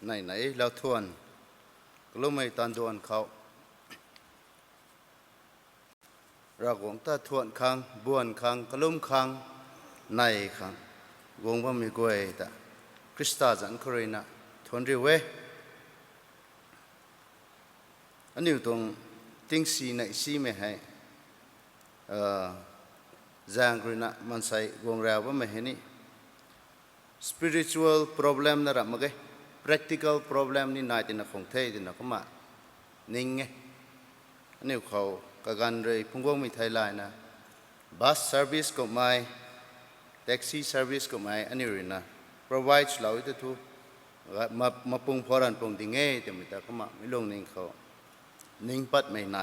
ไหนแล้วทวนก็รู้ไม่ตอนดวนเขาเราคงถ้าทวนครั้งบวนครั้งก็ลุ่มครั้งในครั้งวงว่ามีกวยแต่คริสต์จันครินะทวนรีเวอันนี้ตรงติ้งสีในสีไม่ให้จางครินะมันใส่วงเราว่าไม่เห็นนี่ spiritual problem นั่นแหละมั้งไง practical problem นี่นายตินะคงเทตินะก็มานิ่งไงอันนี้เขาการเลยพุ่งวงมีไทยไลน์นะ bus service ก็ไม่ taxi service ก็ไม่อันนี้เลยนะ provide เราอีกทุกมาพุ่งพอรันพุ่งดิ่งเงี้ยแต่ไม่แต่ก็มาไม่ลงนิ่งเขานิ่งปัดไม่ไหน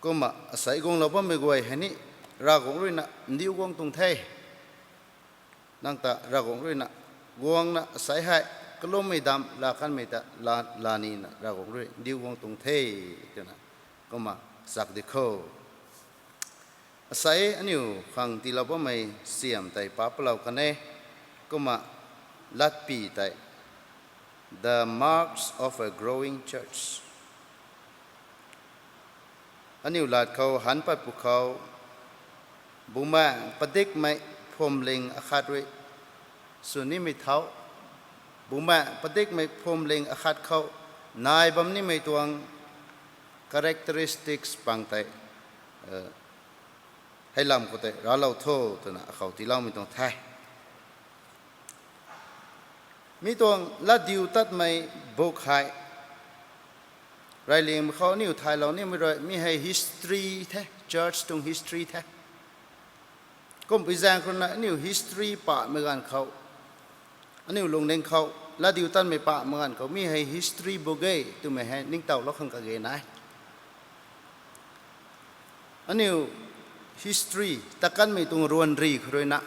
ก็มาใส่กงเราไม่ไม่กวยเห็นนี่รากงด้วยนะดิ้วกงตรงเทนั่งตารากงด้วยนะกวงนะใส่ให้ก็ล้มไม่ดำลาคันไม่ตะลานีนะรากงด้วยดิ้วกงตรงเทเจ้านะก็มาสักเด็กเขาใส่อันนี้ฟังที่เราไม่เสียมแต่ป้าเรากันเน่ก็มาลัดปีแต่ the marks of a growing church อันนี้หลานเขาหันไปพวกเขาบุมาประเด็กไม่พรมเล็งอาคาดไว้ส่วนนี้ไม่เท่าบุมาประเด็กไม่พรมเล็งอาคาดเขานายบำนี้ไม่ตวง characteristics บางแต่ให้ลำก็แต่เราโทษตัวน่ะเขาที่เราไม่ต้องแท้มีตวงละดิวตัดไม่โบกหายรายเรียงเขานี่อยู่ไทยเรานี่ไม่ได้มีให้ history แท้ church ตรง history แท้ก็ไปแจ้งคนนั้นนี่ history ป่าเมื่อกันเขาอันนี้ลงเด้งเขาแล้วดิวตันไม่ป่าเมื่อกันเขามีให้ history โบเกยตัวไม่ให้นิ่งเต่าล็อกขังกะเกยนะอันนี้ history ตะกันไม่ตรงรวนรีครวยนะ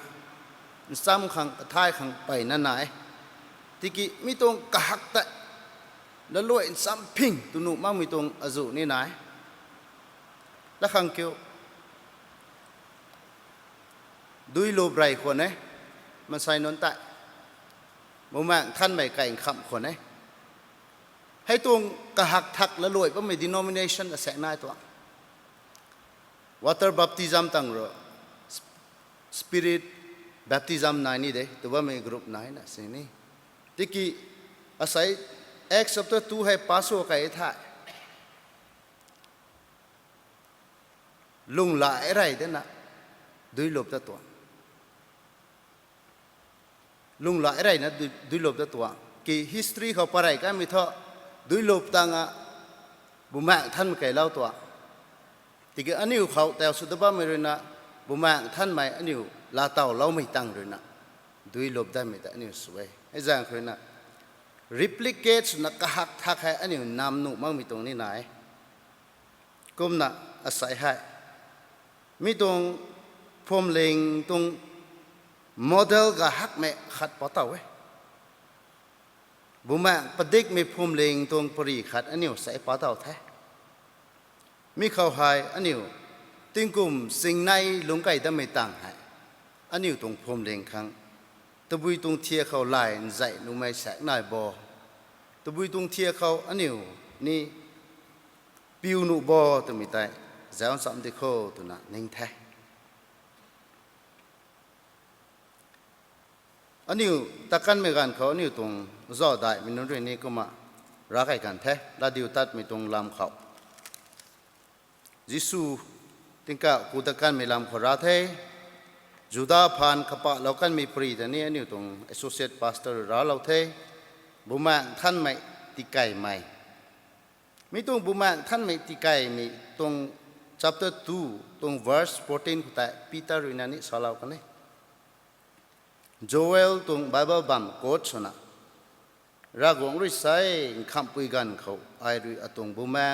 ซ้ำขังท้ายขังไปนั่นไหนที่กี้มีตรงกะหักแต่แล้วลอยซ้ำพิงตัวหนุ่มมั่งมีตรงอจุนี่ไหนแล้วขังเกี่ยวดุยโลบไรคนเนี่ยมันใส่นนแต่บ่มาท่านไม่ไก่คำคนเนี่ยให้ตรงกะหักทักแล้วลอยก็ไม่ denomination แสงนายตัว water baptism ตั้งรอ spirit baptism นายนี่เด้ตัวว่าไม่กรุ๊ปนายนะสิ่งนี้ที่กี้อาศัยActs chapter 2ให้ป้าสัวไก่ท่าลุงหลายไรเด้นะดุยลบตัวลุงหลายไรนะดุยลบตัวกี่ history เขาปะไรกันไม่เท่าดุยลบตังอ่ะบุมาท่านไก่เล่าตัวที่กี่อันนี้เขาแต่สุดท้ายไม่รู้นะบุมาท่านไม่อันนี้ลาเต่าเราไม่ตั้งเลยนะดุยลบได้ไม่แต่อันนี้สวยให้จางคนนะreplicate นักหักทักให้อันนี้นำหนุมั่งมีตรงนี้ไหนกุมนะอาศัยให้มีตรงพรมเลงตรงโมเดลกะหักไม่ขัดปะเต่าเว้บุมาประเด็กไม่พรมเลงตรงปรีขัดอันนี้ใส่ปะเต่าแท้มีเขาหายอันนี้ติงกุมสิ่งในลงไก่ได้ไม่ต่างให้อันนี้ตรงพรมเลงครั้งตะบุยตรงเทียเขาลายใจนุ่มไม่แสกนายบอตะบุยตรงเทียเขาอันนี้นี่ปิวนุบอตัวมีแต่เจ้าสัมติโคตัวน่ะนิ่งแท้อันนี้ตะกันไม่กันเขาอันนี้ตรงจอได้มีนุ่นเรื่องนี้ก็มารักไอ้กันแท้ลาดิวตัดมีตรงลำเขายิสูติงกะกูตะกันไม่ลำเขารักแท้จุดาพันขปะเรากันมีปรีแต่นี่อันนี้ตรง associate pastor เราเทบุมาท่านไม่ติไก่ไม่มีตรงบุมาท่านไม่ติไก่มีตรง chapter 2ตรง verse 14คุตายปีตารุนันนี่สาวกันนี่ Joel ตรง Bible บัมโคชนะรากงริสัยคำปุยกันเขาไอรุยตรงบุมา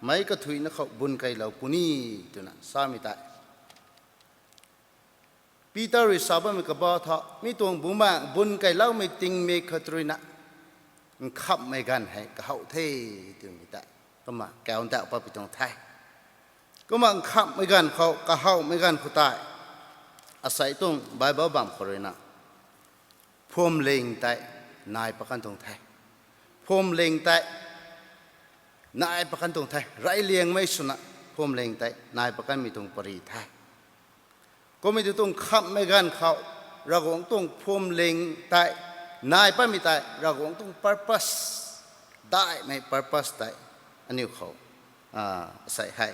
ไม่ก็ถุยนะเขาบุญไก่เราปุนีตัวน่ะสามีตายปีเตอร์ริซาบะมีกบฏท่ามีตวงบุมาบุญไก่เล่าไม่ติงไม่ขัดรุยนะขับไม่กันให้เขาเท่ตัวมีแต่ก็มาแกวแต่ปะปิตรงไทยก็มาขับไม่กันเขาไม่กันเขาตายอาศัยตรงไบเบิลบัมคนเลยนะพ พรมเลงแต่นายประกันตรงไทยพรมเลงแต่นายประกันตรงไทยไรเลียงไม่สุนะพรมเลงแต่นายประกันมีตรงปริไทยก็ไม่ต้องขับไม่กันเขาเราคงต้องพรมเลงแต่นายป้ามีแต่เราคงต้อง purpose ได้ไม่ purpose ได้อันนี้เขาใส่ให้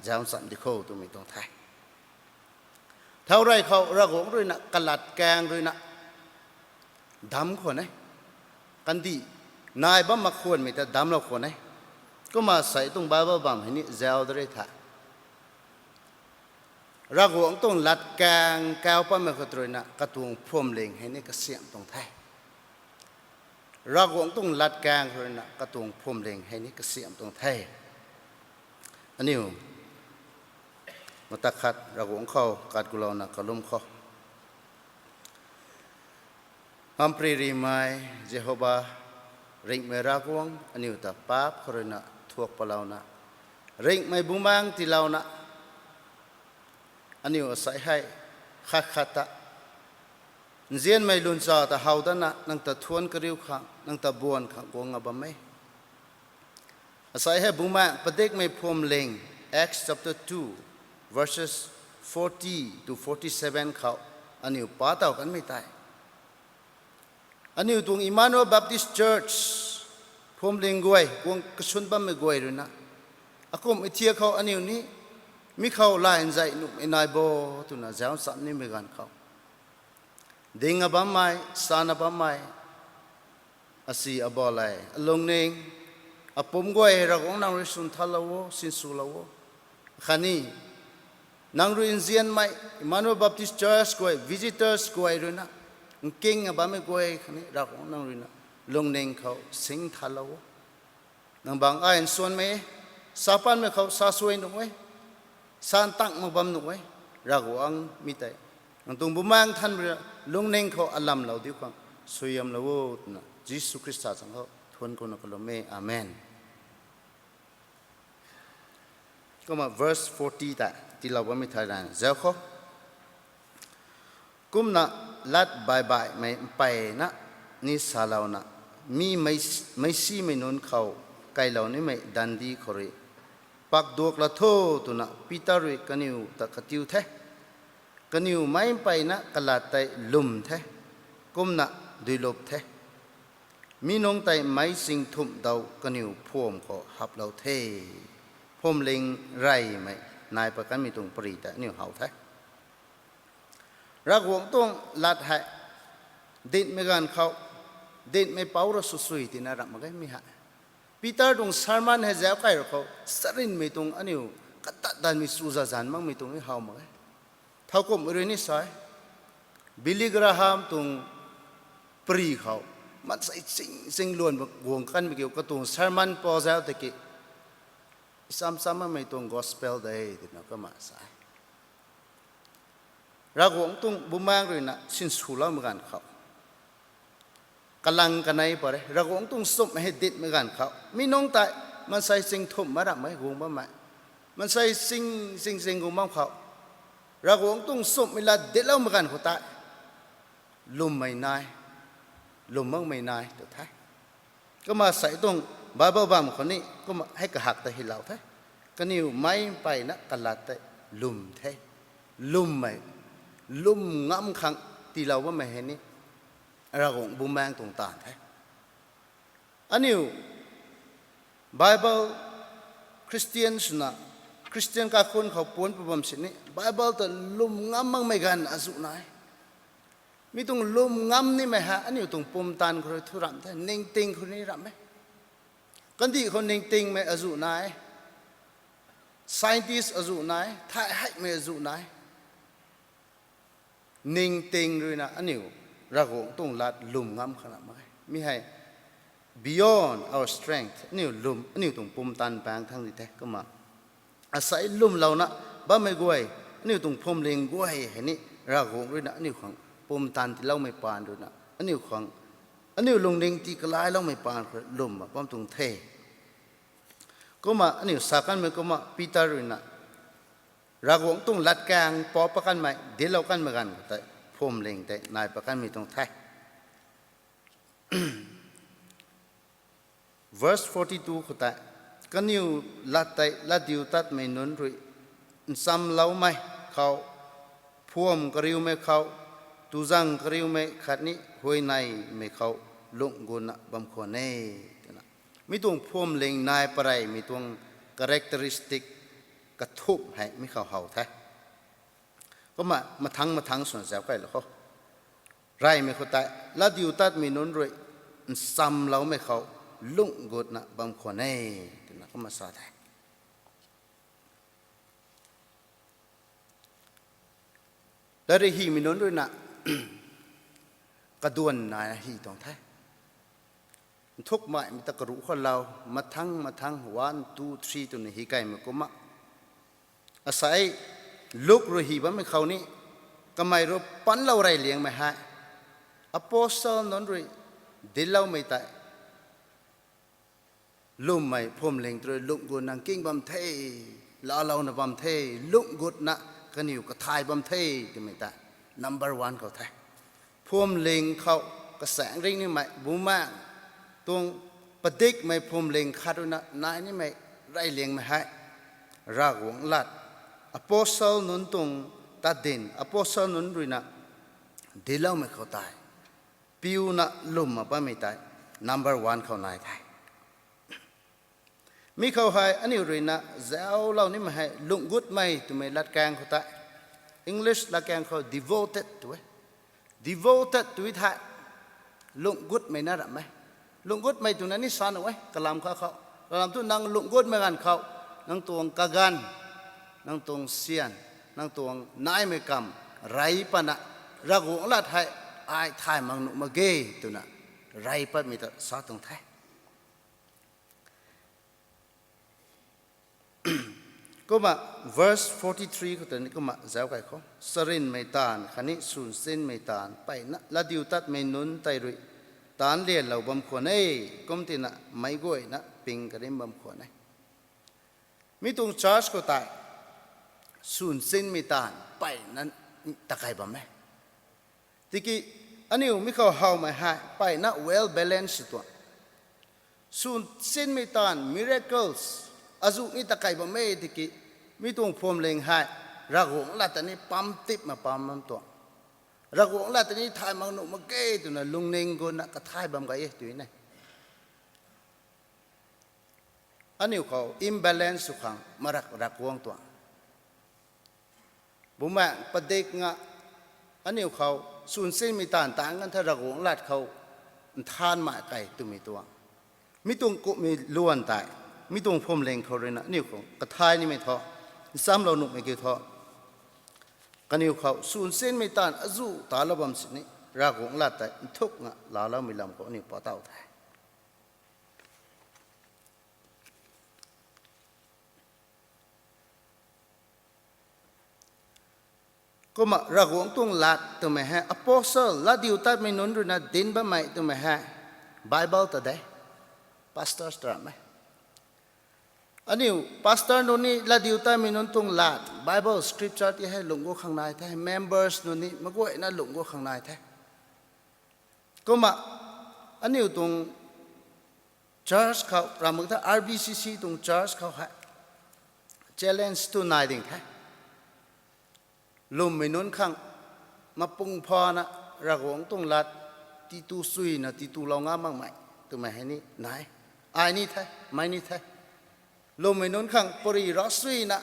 จำสัมดิโคตัวมีตรงไทยเท่าไรเขาเราคงด้วยนะกลัดแกงด้วยนะดำคนไหนกันดีนายบ้ามาควรมีแต่ดำเราคนไหนก็มาใส่ตรงบ้าบ้ามให้นี่เจ้าได้ท่าเราคงต้องลัดแกงแก้วป้ามาขตรนะกระตุงพรมเลงให้นี่ก็เสียมตรงไทยเราคงต้องลัดแกงเลยนะกระตุงพรมเลงให้นี่ก็เสียมตรงไทยอันนี้มาตักขัดเราคงเข้ากัดกุลานะกลุ่มเข้าอัมปรีรีไมเจโฮบาริงเมรากวงอันนี้อุตปาบครนะทวกปลาวนะริงไม่บุมังที่ลาวนะอันนี้อุใส่ให้ขัดขัดตะเจียนไม่ลุนซาแต่เฮาดันนะนั่งตะทวนกริวขังนั่งตะบวนขังกงอบะไม่ใส่ให้บุมังประเด็กไม่พรมเลง Acts chapter 2 verses 40 to 47เขาอันนี้ป้าเต่ากันไม่ตายอันนี้ตรง Emmanuel Baptist Church พรมเลงกวยกวงกระชุนบ้าไม่กวยเลยนะอากูไม่เที่ยเขาอันนี้มีเขาลายใจนุ่มไอ้นายโบตุน่ะเจ้าสัมนี่ไม่กันเขาดิ่งบ้าไม่สานบ้าไม่อาศัยอบอลายลงเองอาปุ่มกวยเราของนางริสุนทลาวสินสุลาวขันนี้นางรินเซียนไม่ Emmanuel Baptist Church กวย visitors กวยเลยนะเก่งบ้าไม่กวยขันนี้เราของนางรินลงเองเขาสิงทลาวนางบางไอ้ส่วนไม่สาปันไม่เขาสาสวยหนุ่ยสานตั้งมาบำหนุ่ยเราของมิแต่ตรงบุมังท่านลงเองเขาอัลลัมเราดีกว่าสวยมเรานะยิสุคริสต์สังเขาทวนคนกลมอาเมนก็มา verse 40แต่ที่เราว่าไม่ทันนั้นเจ้าเขากุมนะลัดบายบายไม่ไปนะนี่สาลาวนะมีไม่ซีไม่นนเขาไกลเหล่านี้ไม่ดันดีขรีปักดวกละโทตัวนะปีตารุยกันอยู่ตะกติวเทกันอยู่ไม่ไปนะกลาดไตลุ่มเทกุมนะดุลบเทมีน้องไตไม่สิงทุ่มดาวกันอยู่พ่วมขอหับเราเทพ่วมเล็งไรไหมนายประกันมีตรงปรีแต่นี่เขาเทรักหวงต้องลัดให้ดินไม่กันเขาดินไม่เป่ารสุสุยที่น่ารักมากไม่ฮะปีเตอร์ตรงสารมันให้เจ้าใครเขาสรินไม่ตรงอันนี้กัดตันมีสุจาจันมั่งไม่ตรงนี้เขามากเท่ากับเรื่องนี้ใช่บิลลี่กราฮัมตรงปรีเขามันใส่สิ่งล้วนวงกันไม่เกี่ยวกับตรงสารมันพอเจ้าตะกี้ซ้ำๆไม่ตรง gospel ได้ที่นั่นก็มาใส่รักหวงตรงบุมังเลยนะสินสุราเหมือนกันเขากำลังกันไหนปะเลยรักหวงตรงสมให้ดิดเหมือนกันเขามีน้องแต่มันใส่สิ่งทุ่มมาดับไหมหวงบ้างไหมมันใส่สิ่งหวงบ้างเขารักหวงตรงสมเวลาเด็ดแล้วเหมือนกันเขาตายลุมไม่นายลุมมั่งไม่นายตัวท้ายก็มาใส่ตรงบาเบิลบัมคนนี้ก็มาให้กระหักแต่ให้เราท้ายก็นิ้วไม่ไปนะกระลาดแต่ลุมท้ายลุมไม่ลุ่มงำขังที่เราว่าไม่เห็นนี่เราคงบุมแมงตรงตาแท้อันนี้ไบเบิลคริสเตียนส์นะคริสเตียนกับคนเขาปวนประบำสินี่ไบเบิลแต่ลุ่มงำมั่งไม่กันอาสุนัยมีตรงลุ่มงำนี่ไหมฮะอันนี้ตรงปุ่มตันคนทุรำแท้เน่งติงคนนี้รำไหมกันที่คนเน่งติงไม่อาสุนัย scientist อาสุนัยไทยให้ไม่อาสุนัยนิ่งติงเลยนะอันนี้เราคงต้องลัดลุ่มงำขนาดไหนไม่ให้ beyond our strength อันนี้ลุ่มอันนี้ต้องปุ่มตันแปลงทั้งที่แท้ก็มาอาศัยลุ่มเรานะบ้าไม่กวยอันนี้ต้องพรมเลงกวยเห็นนี่เราคงเลยนะอันนี้ของปุ่มตันที่เราไม่ปานด้วยนะอันนี้ของอันนี้ลงเลงที่กลายเราไม่ปานลุ่มแบบว่าตรงเทก็มาอันนี้สักกันมันก็มาปีตารุยนะรักหวงต้องลัดแกงปอประกันไหมเดี๋ยวเรากันเหมือนกันแต่พรมเล็งแต่นายประกันมีตรงไทย verse 42ขุดแต่กันนิวลัดไตลัดดิวตัดไม่นุนรุยซ้ำเล่าไหมเขาพวมกริวไม่เขาตูจังกริวไม่ขัดนี้หวยในไม่เขาลุงกุนบำควรเน่มีตวงพวมเล็งนายปรายมีตวง characteristic กระทุบให้ไม่เขาเห่าแท้ก็มาทั้งส่วนแสบใกล้แล้วเขาไรไม่เขาแต่ลัดดิวตัดไม่นุนรุยซ้ำเล่าไม่เขาลุงกุนบำควรเน่ก็มาสาธิตแล้วได้ฮีมีนนด้วยนะกระดวนนายฮีตรงไทยทุกหมายมีตะกรุคนเรามาทั้ง1 2 3ตัวนี้ฮีไก่มันก็มาอาศัยลูกรูฮีบ้าไม่เขานี่ก็ไม่รู้ปั้นเราไรเลี้ยงไม่ให้อโปสโตลนนด้วยเดิลเราไม่ตายลุ่มไม่พุ่มเล็งตัวลุกกุนังกิ้งบำเทแล้วเราหน้าบำเทลุกกุนะกันอยู่กับไทยบำเทที่ไม่ได้ number 1เขาไทยพุ่มเล็งเขากระแสงเร่งนี่ไม่บูมากตรงประดิษฐ์ไม่พุ่มเล็งคาดุนะนายนี่ไม่ไรเลี้ยงไม่ให้รากหวงลัดอโปสโตลนุนตรงตัดดินอโปสโตลนุนด้วยนะเดี๋ยวเราไม่เขาตายปิวนะลุ่มมาป้าไม่ตาย number 1เขานายไทยมีเขาให้อันนี้รู้นะเจ้าเรานี่มาให้ลุงกุดไม่ตัวไม่ลัดแกงเขาแต่ English ลัดแกงเขา devoted ตัว devoted ตัวที่ไทยลุงกุดไม่น่ารักไหมลุงกุดไม่ตัวนั้นนี่สานเอาไว้กลามเขากลามตัวนั่งลุงกุดไม่กันเขานั่งตัวกะกันนั่งตัวเสียนนั่งตัวนายไม่กำไรปะนะรักหวงลัดให้ไอ้ไทยมังนุมาเกยตัวน่ะไรปะมีแต่สาตรงไทยก็มา verse 43ก็ตัวนี้ก็มาเจ้าไก่เขาสรินไม่ตานขันนี้สูญสิ้นไม่ตานไปนะละดิวตัดไม่นุนไตรุยตานเลียนเราบำควรเอ้ก้มตีนะไม่ก้อยนะปิงกระดิ่งบำควรเอ้มีตรง church ก็ตายสูญสิ้นไม่ตานไปนั้นตะไคร่บำไหมทีกี้อันนี้มีเขาเฮาไม่ให้ไปนะ well balanced ตัวสูญสิ้นไม่ตาน miraclesอาจุนี่ตะไคร่บำไม่ทีกี้มีตรงพรมเล็งให้รักหงละแต่นี้ปั๊มติบมาปั๊มมันตัวรักหงละแต่นี้ทายมังนุมาเกยตัวน่ะลุงเน่งกูน่ะก็ทายบำกันเอ๊ะตัวนี้อันนี้เขา imbalance สุขังมารักหงตัวบุมาประเด็กงะอันนี้เขาสูญสิ้นมีต่างกันถ้ารักหงละเขาทานมาไก่ตัวมีตัวมีตรงกุมีล้วนตายมีตรงพรมเล็งเขาเลยนะนี่เขากระทายนี่ไม่ท้อซ้ำเราหนุกไม่เกี่ยวท้อกันนี่เขาสูญสิ้นไม่ตานอจูตาลบำสินี่รักหงละแต่ทุกงะลาเราไม่ลำเขานี่ปอเต้าไทยก็มารักหงตรงลัดตัวไม่ให้อโปสโตลลัดดิวตัดไม่นุนด้วยนะดินบ้าไม่ตัวไม่ให้ไบเบิลตัวใดพาสเตอร์สตรัมไหมอันนี้พาสเตอร์นู่นนี่ลัดดิวตัดไม่นุนตรงลัดไบเบิลสคริปเจอร์ที่ให้หลงกูข้างในแท้เมมเบอร์สนู่นนี่มันก็ไอ้นั่นหลงกูข้างในแท้ก็มาอันนี้ตรง church เขาเราเมื่อถ้า RBCC ตรง church เขาให้ challenge ตัวนายดิ่งแท้ลุมไม่นุนข้างมาปุงพอนะรักหงตรงลัดที่ตูซุยนะที่ตูเรางามมากไหมตัวไม่ให้นี่ไหนไอ้นี่แท้ไม่นี่แท้ลุมไม่นุนข้างปรีรอซุยนะ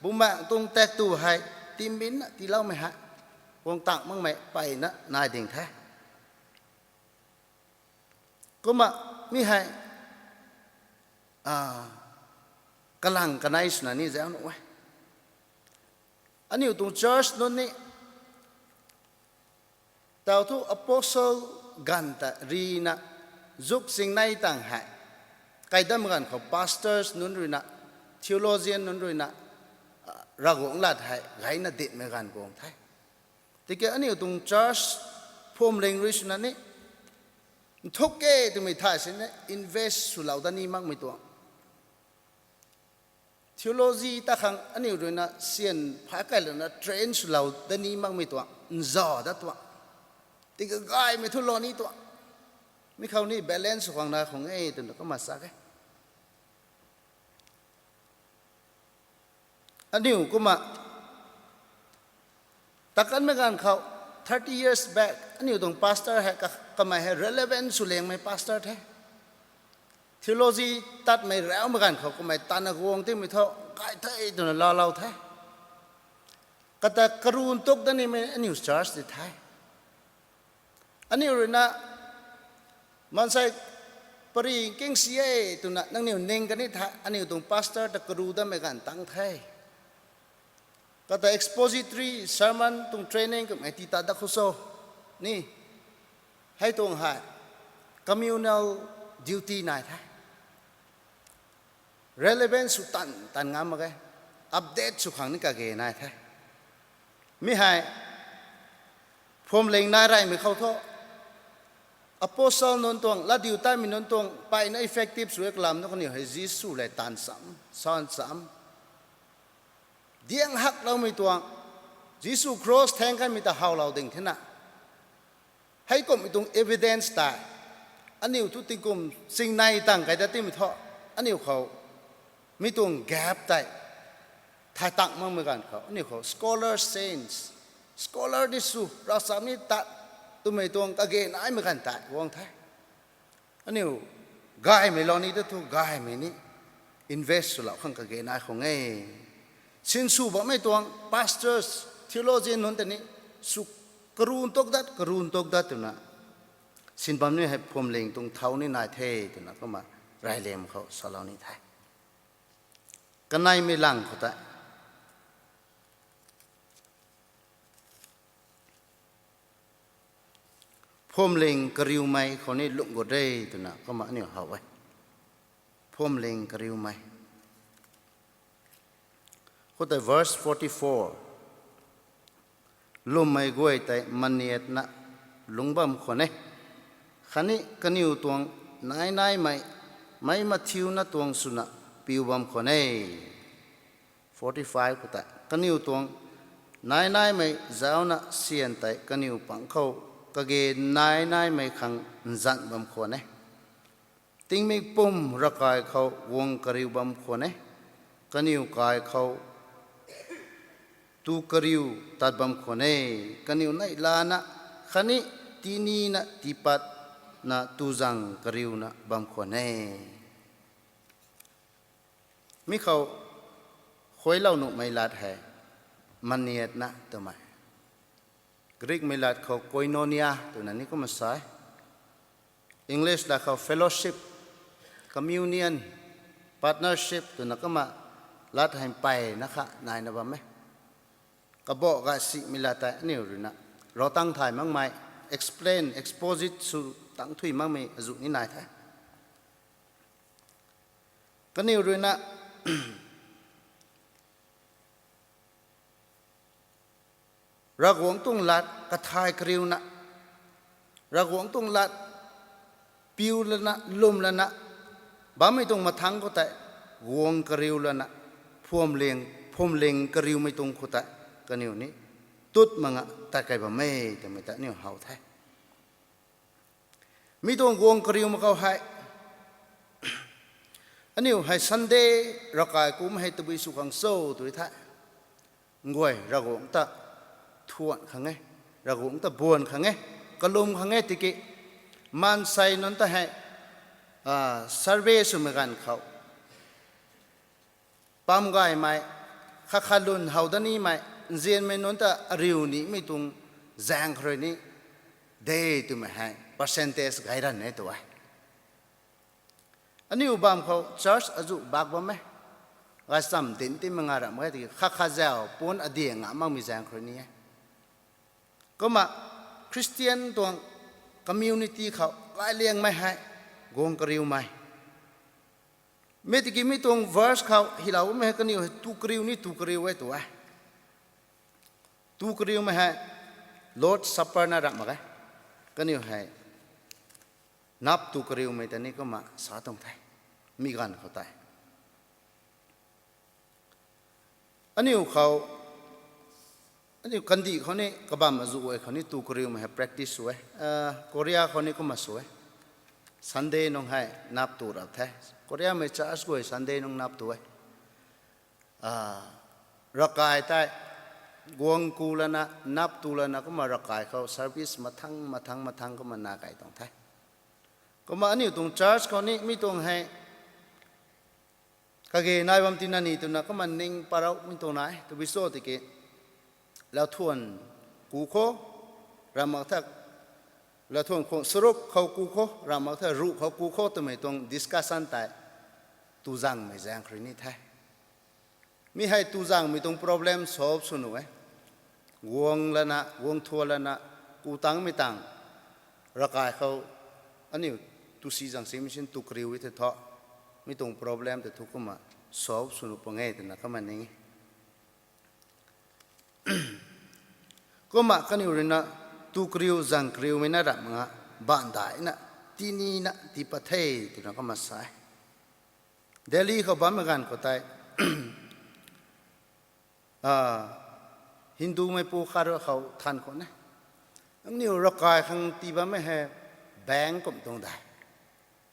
บุมาตรงแตกตูให้ทีมินนะที่เราไม่ให้วงตักมั่งไหมไปนะนายดิ่งแท้ก็มาไม่ให้กำลังกันไนส์นะนี่เจ้าหนุ่ยอันนี้ตรง church นั่นนี่แต่ทุก apostle กันแต่รีนะยุคสิ่งไหนต่างหากใครได้เหมือนกันเขา pastors นั่นด้วยนะ theologian นั่นด้วยนะรักหงลัดให้ใครน่ะเด็ดเหมือนกันกองไทยแต่แกอันนี้ตรง church พวมเล็งริชนั่นนี่ทุกเกตไม่ท่าสินะ invest สุเหล่าด้านนี้มากไม่ตัวtheology ตาขังอันนี้ด้วยนะเสียนพากันเลยนะเทรนสุเหล่าด้านนี้มากไม่ตัวจ่อดัตัวติกกายไม่ทุลอนี้ตัว มีเขานี่ balance ของนาของตัวนั้นก็มาสักอันนี้ก็มาตักกันไม่กันเขา30 years back อันนี้ตรง pastor ให้ก็มาให้ relevant สุเลงไม่ pastor แท้ theology ตัดไม่แล้วไม่กันเขาก็ไม่ตันกวงที่ไม่เท่าใกล้เท่ตัวนั้นเราแท้ก็แต่กรุณตกดันนี่ไม่อันนี้ church ที่ไทยอันนี้เลยนะมันใส่ปริงเก่งเสียตัวนั้นนั่งนี่เน่งกันนี่ท่าอันนี้ตรง pastor ตะกรูได้ไม่กันตั้งไทยก็แต่ expository sermon ตรง training ก็ไม่ติดตาดักโซนี่ให้ตรงให้ communal duty นายท่า relevant สุดตันงามมาไง update สุขังนี่ก็เกยนายท่าไม่ให้ผมเล็งนายไรไม่เข้าท่อ apostle นนตวงละดิวใต้มีนนตวงไปใน effective สวยกลามนั่นก็นี่ให้ยิสุเลยตันซ้ำซ้อนซ้ำเดียงหักเราไม่ตัวยิสุ cross แทงกันมีแต่เฮาเราดึงที่น่ะให้ก็มีตรง evidence ตายอันนี้ทุกติงกุมสิ่งในต่างกันแต่ที่มีท่ออันนี้เขามีตรง gap ได้ถ่ายตักมั่งเหมือนกันเขาอันนี้เขา scholar saints scholar ดิสุเราสามีตัดตัวไม่ตรงกะเกนไอ้เหมือนกันตายวงไทยอันนี้กายไม่ลองนี่ตัวทุกกายไม่นี่ invest สุดแล้วข้างกะเกนไอ้ของไงสินสูบไม่ตรง pastors theologian นั่นแต่นี้สุกรูนตกดัดตัวน่ะสินบำนี่ให้ผมเล็งตรงเท้านี่นายเทตัวน่ะก็มาไรเลมเขาสลานี่ไทยกันนายไม่ลังเขาแต่ผมเล็งกริวไม่คนนี้ลุกกดได้ตัวน่ะก็มาเนี่ยเขาไว้ผมเล็งกริวไม่ก็แต่ verse 44ลุมไม่กวยแต่มันเนียดนะลุงบัมคนนี้ขันนี้กันอยู่ตวงนายไม่มาทิวนะตวงสุนัปิวบัมคนนี้45ก็แต่กันอยู่ตวงนายไม่เจ้านะเสียนแต่กันอยู่ปังเขาก็เกนายไม่ขังจันบัมคนนี้ติงมีปุ่มรักกายเขาวงกริวบัมคนนี้กันอยู่กายเขาตูกริวตัดบัมคนนี้กันอยู่ในลานะขันนี้ทีนี้นะทีปัดนะตูจังกริวนะบัมคนนี้มิเขาคอยเล่าหนุไม่ลาดให้มันเนียดนะตัวใหม่กรีกไม่ลาดเขาโคยโนเนียตัวนั้นนี่ก็มาใช้อังกฤษละเขา fellowship communion partnership ตัวนั้นก็มาลาดให้ไปนะคะนายนะบ้างไหมก็บอกว่าสิมิลาแต่นี่หรือนะเราตั้งถ่ายมั่งไหม explain exposit สู่ตั้งถุยมั่งไหมจุนี่นายแท้ก็นี่หรือนะรักหวงตุ้งลัดกระทายกริวนะรักหวงตุ้งลัดปิวแล้วนะลุ่มแล้วนะบ้าไม่ต้องมาทั้งก็แต่หวงกริวแล้วนะพวมเลียงกริวไม่ตรงก็แต่กันอยู่นี้ตุ๊ดมังอะแต่ไก่บ่ไม่แต่ไม่แต่เนี่ยเฮาแท้มีตรงหวงกริวมาเขาให้อันนี้ให้ Sunday รักกายกูไม่ให้ตัวบิสุขังโซ่ตัวท้ายงวยรักหวงตะทวนขังไงรักหวงตะบวนขังไงกระลุมขังไงติกิมันใส่นั่นตะให้survey สมัยกันเขาปั๊มไก่ไหมข้าขลุนเฮาดันนี่ไหมเจียนไม่นั่นตะริวนี่ไม่ตรงแจงใครนี่เดย์ตัวไม่ให้ percentage ไกด์รันเนี่ยตัวอันนี้อุบามเขา church อาจุบักบ่ไหมก็สำตินที่มังอะไรไม่ที่ข้าเจ้าปนอดีตงะมั่งมีแจงใครนี่ก็มาคริสเตียนตัว community เขาไล่เลี้ยงไม่ให้กงกริวไม่เมื่อกี้มีตรง verse เขาฮิลาวไม่ให้กันอยู่ตูกริวนี่ตูกริวไว้ตัวตูกริวไม่ให้ Lord Supper น่ารักมากกันอยู่ให้นับตูกริวไม่แต่นี่ก็มาสาตรงไทยมีกันเขาตายอันนี้เขาอันนี้กันดีเขานี่กบ้ามาจู่เขานี่ตูกริวไม่ให้ practice สวยโคเรียเขานี่ก็มาสวย Sunday nong hai nap tu rap the Korea me church go Sunday nong nap tu ai rakai tai guang kulana nap tulana ko ma rakai kho service mathang ko ma na kai tong thai ko ma ani tung church ko ni mi tung hai kage nai bam tin ani tu na ko man ning parau mi to nai tu bi so ti ke la thuan ku kho ramak thak la thuan khong surup khau ku kho ramak thak ru khau ku kho tu me tong discussion tai tu jang me jang khri ni thai mi hai tu jang mi tong problem solve sunu ai wong lana wong thua lana ku tang mi tang rakai khau ani tu si jang sim sin tu kriu wi the tho mi tong problem te thu kuma solve sunu pangai te na kama ning kuma kani urina tu kriu jang kriu mi na ra ma ban dai na tini na ti pathei te na kama sai Delhi kho bam gan ko tai Hindu mai pu khar khau than ko na ang niu rakai khang ti ba me he bang kom tong dai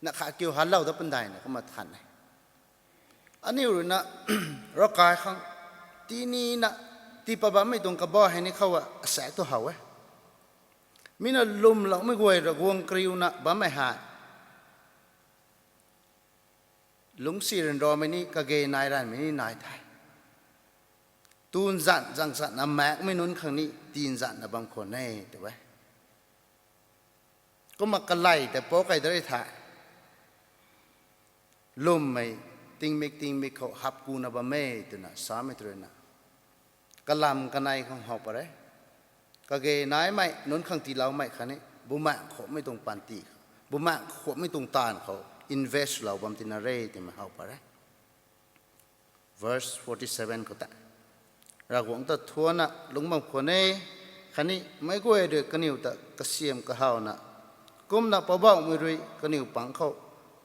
na kha kyu hal lau da pan dai na ko ma than nai ani ru na rakai khang ti ni na ti pa ba me tong ka ba he ni khawa sa to hawa mina lum lau me goi ra gong kriu na ba me ha lung si ren ro me ni ka ge nai ran me ni nai thai Tun dặn rằng dặn là mẹ mới nôn khẳng ní tin dặn là bằng khổ này được vậy có mà cái này để bố cái đấy thả lùm mày tinh mịch khổ hấp cù nà bà mê từ nà xá mê từ nà cái làm cái này không học ở đấy cái ghê nái mày nôn khẳng tí lâu mày khẳng ní bố mạng khổ mới tùng bàn tì bố mạng khổ mới tùng tàn khổ invest lâu bầm tin nà rê thì mà học ở đấy verse 47 của ta ra guang ta thua na lung bang khone khani mai go e de kaniu ta kasiem ka hau na kum na pa ba mi rui kaniu pang khau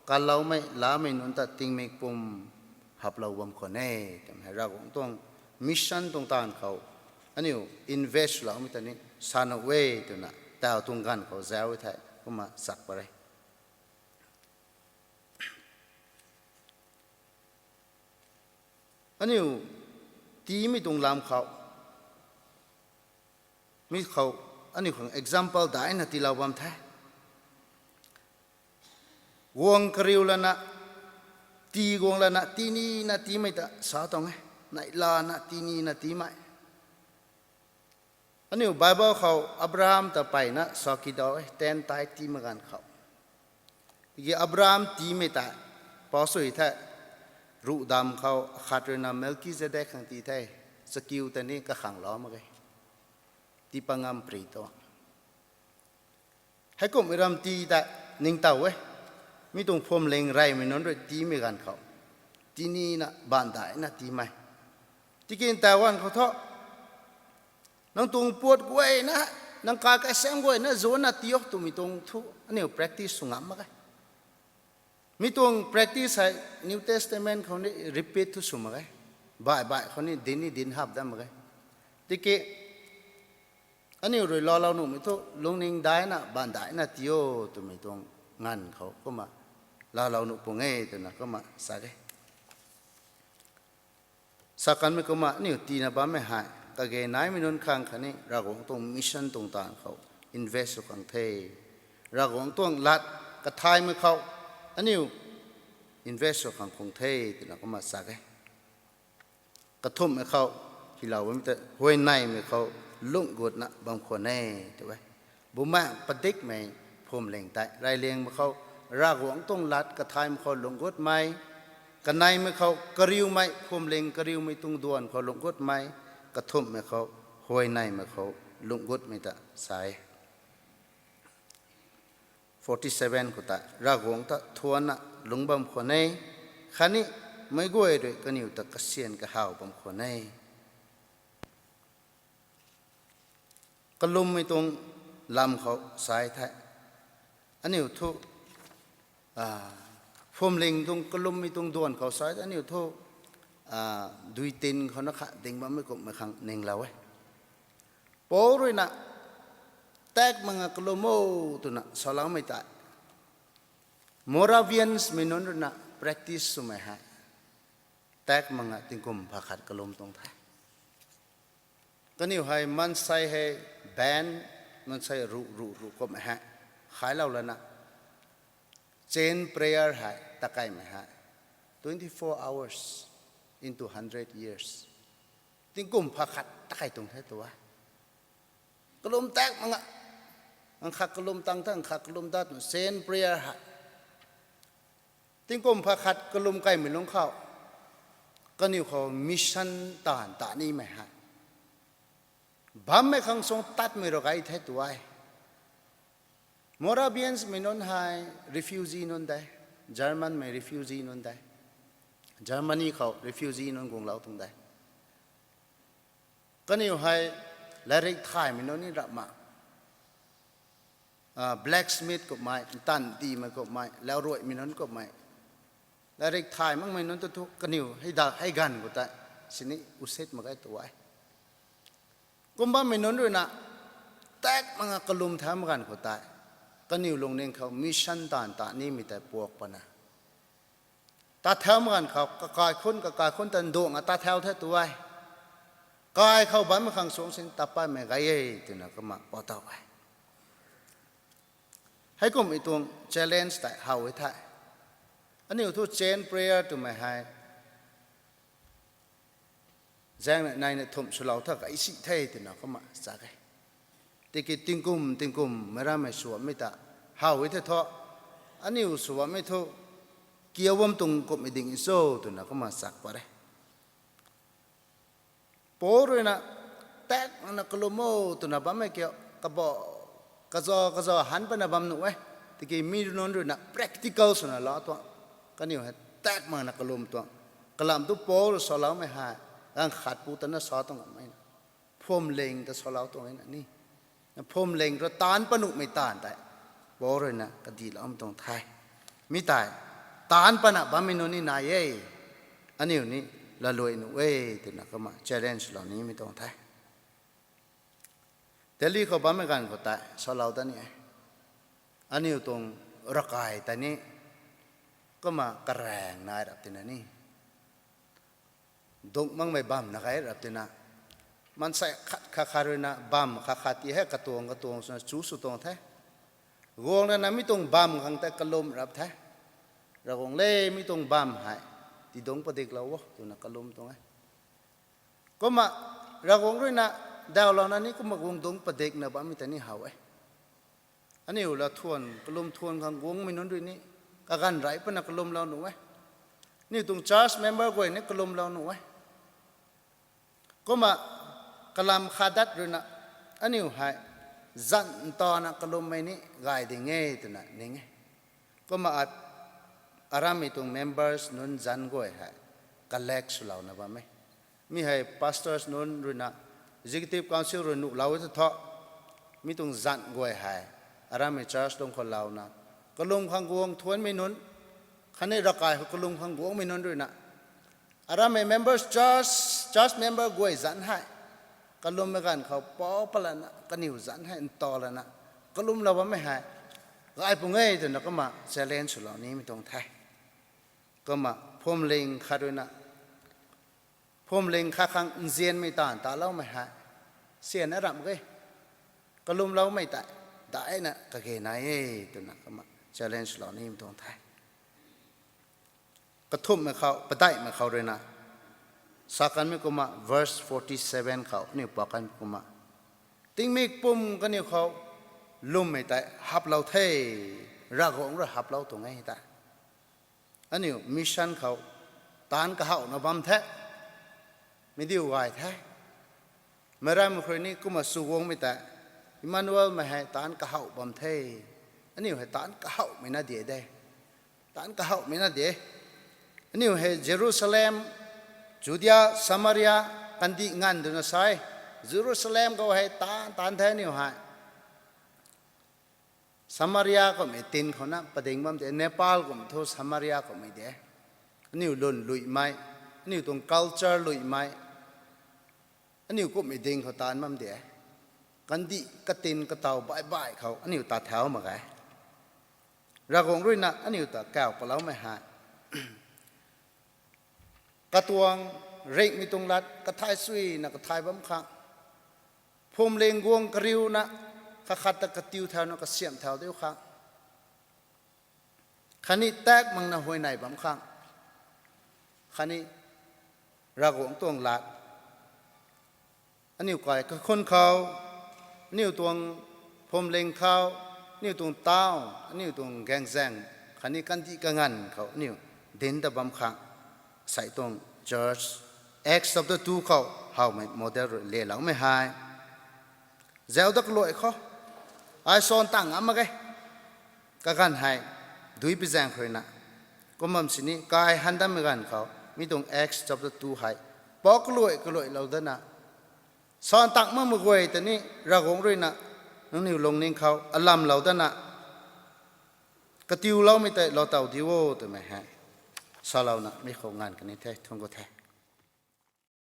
ka lau mai la mai nun ta ting me pum hap lau bam khone tam ha ra guang tong mission tong tan khau aniu invest lau mi ta ni san away tu na ta tung gan khau zau thai kuma sak pa rai aniu tí mi tung làm khẩu mi khẩu anh ấy khoảng example đại na tí lao bam thay guang kariu là na tí guang là na tí ni na tí mai ta sao tông ấy nãy là na tí ni na tí mai anh ấy Bible khẩu Abraham ta phải na so kỳ đó ấy ten tai tí mà gan khẩu cái Abraham tí mai ta bỏ suy thay ru dam khâu khát rồi nằm Melchizedek khang ti thay skill tên này cả khang ló mà cái ti pangam prito hay cũng mới làm ti tại ninh tàu ấy mi tung phom leng rai mi non rồi ti mi gan khâu ti ni na ban đại na ti mai ti kin Taiwan khâu thọ nang tung puat quay na nang cái xem quay na zone na tiok tu mi tung thu anh yêu practice sungam mà cái mi tuang practice hai New Testament khâu ni repeat thu sum cái bài khâu ni din hab da mà cái tiki anh yêu rồi lo nu mi thu lung ning dai na ban dai na tio tu mi tuang ngan khâu có mà lo nu po nghe tu na có mà sa cái sa kan mi có mà ni ti na ba me hai ka ge nai mi non khang khani ra gong tong mission tong tan khâu invest khang the ra gong tong lat ka thai mi khâu anh yêu invest ở hàng không thế thì nó có mà sao cái thôm mới khâu thì là vấn đề hồi này mới khâu lụng gột nè bằng khuẩn này thế vậy bố mạng phân tích mày phồm lệnh tại rai liền mới khâu ra guống tung lát cái thai mới khâu lụng gột mai cái này mới khâu cái riu mai phồm lệnh cái riu mai tung đuòn khâu lụng gột mai cái thôm mới khâu hồi này mới khâu lụng gột mai ta sai 47 của ta ra guống ta thua na lung bam khuẩn này khani mấy gối rồi cái nhiều ta cái xiên cái hào bam khuẩn này cái lum mấy tung làm khẩu sai thay anh nhiều thu phom linh tung cái lum mấy tung đuôn khẩu sai anh nhiều thu duy tinเขาnó khả tình bám mấy cụm mà khang nền lâu ấy bố rồi nè tag mga kalomo tu na salam mai ta Moravians minun na practice sumaha tak mga tingkum pakat kalom tong thai kaniu hai man sai hai ban man sai ru ko ma ha khai lau la na chain prayer hai takai ma ha 24 hours into 100 years tingkum pakat takai tong thaiตัวkalom tak mga ang kakalom tang tang kakalom dat chain prayer hai tingkum pakat kalom kai mi long khao kaniu kho mission tan ta ni ma ha bam me khang song tat me ro gai the tuai Moravians me non hai refugee non dai German me refugee non dai Germany khao refugee non gong lau tung dai kaniu hai la rek thai me non ni ra ma blacksmith ko mai tan ti ma ko mai lao roi me non ko mai la rek thai mang me non tu kaniu hai da hai gan ko ta sini uset ma gai tuai kumba minun rin na tek mga kalum tham gan ko ta kaniu long ning khao mission tan ta ni mi ta puak pa na ta tham gan khao ka kai khun tan do nga ta theo the tuai kai khao ban ma khang song sin ta pa me gai ei tu na ka ma pa ta wai hai kum I tung challenge ta how we thai aniu thu chain prayer to my hai giang này thủng số lão thắc ấy sĩ thay thì nó có mà sao cái thì cái tinh cung mà ra mà sửa mấy ta hào ấy thế thôi anh yêu sửa mấy thôi kia vâm tung cũng mới định số thì nó có mà sạc vào đây bố rồi nè tét nó có lô mô thì nó bấm mấy kiểu cái bộ cái do hắn bên nó bấm nữa ấy thì cái mi nó rồi nè practical số nó lo toan cái nhiều hết tét mà nó có lô toan cái làm tu bố rồi số lão mày hại ang khát pu tan na sa tong mai na phom leng ta so lao tong ni na phom leng ro tan panu mai tan tai bo ro na ka di lam tong thai mi tai tan pana ba mi no ni na ye ani ni la loi nu we tu na ka ma challenge lo ni mi tong thai delhi ko ba me gan ko tai so lao ta ni ani tong rakai ta ni ko ma ka rang nai rap tin ni dong mang mai bam na kai rap tina man sai khat kharuna bam khati he katong so chu su tong the gong na mi tong bam khang ta kalom rap the ra gong le mi tong bam hai ti dong pa dek law tu na kalom tong ai ko ma ra gong ri na daw lo na ni ko ma gong dong pa dek na ba mi ta ni haw ai ani u la thuan kalom thuan khang gong mi non ri ni ka gan rai pa na kalom law nu ai ni tung church member ko ni kalom law nu ai có mà kalam khadat rồi na anh yêu hai dặn to na kalom mai ni gai de nghe tu na ne nghe có mà aram itung members nun zan goi hai collect sulau na ba mai mi hai pastors nun rồi na executive council rồi nu lau tu tho mi tung zan goi hai aram church dong khol lau na kalom khang guang thuan mai nun khane rakai kalom khang guang mai nun rồi na aram members just member goi zan hai kalum me gan khau po palana kaniu zan hai to lana kalum lawa me hai gai pungai tu na kama challenge lo ni mi tong thai kama phom ling kharuna phom ling kha khang zien me tan ta law me hai sian na ram ge kalum law me ta dai na ka ge nai tu na kama challenge lo ni mi tong thaiกระทุ่มมาเขาปะได้มาเขาเลยนะสักกันไม่กุมา verse 47เขาเนี่ยปากันกุมาติ้งมีปุ่มกันเนี่ยเขาลุ่มไม่ได้หับเราเทรักของเราหับเราตรงไหนแต่อันนี้มิชชั่นเขาตานกะเขานะบัมแท้ไม่ดีวายแท้เมื่อไรเมื่อคืนนี้กุมาสู้วงไม่แต่อิมานูเอลไม่ให้ตานกะเขาบัมเทอันนี้ให้ตานกะเขาไม่น่าเดียได้ตานกะเขาไม่น่าเดียนี่เหตุเยรูซาเล็มจูเดียซามารียกันดีงานดูนะใช่เยรูซาเล็มก็ให้ตานแท้นี่ฮะซามารียก็ไม่ตินเขานะประเด็นมันเนปาลก็ไม่ทั่วซามารียก็ไม่เด้นี่ลุนลุยไหมนี่ตรง culture ลุยไหมอันนี้ก็ไม่เด้งเขาตานมันเด้กันดีกตินกระเต่าบ่ายเขาอันนี้ตาแถวมาไง รักงรุ่ยนะอันนี้ตัวแก้วปลาไม่หายกระตวงเร่งมีตรงรัดกระทายสุยนะกระทายบัมขังพมเลงกวงกริวนะข้าขัดตะกระติวแถวนะกระเสียมแถวเดียวขังขันนี้แตกมังนะหวยไหนบัมขังขันนี้รักงตวงรัดอันนี้ก่อยก็คนเขานิ้วตวงพมเลงเขานิ้วตวงเต้านิ้วตวงแกงแซงขันนี้กันที่กังันเขานิ้วเดินตะบัมขังใส่ตรง Church Acts of the two เขาเฮาไม่โมเดลเลี้ยหลังไม่หายเจ้าตักลอยเขาไอซอนตั้งอ่ะมาไงก็กันหายดุยไปแจงเขานะก็มั่มสินี่กายหันดำไม่กันเขามีตรง Acts of the two หายปอกลอยก็ลอยเราเดินนะซอนตั้งมั่งมือไว้แต่นี่รักงด้วยนะน้องนิวลงนิ่งเขาอลัมเราเดินนะกระติวเราไม่แต่เราเต่าดิวแต่ไม่หายสาวเรานะไม่เข้างานกันนี่แท้ทงก็แท้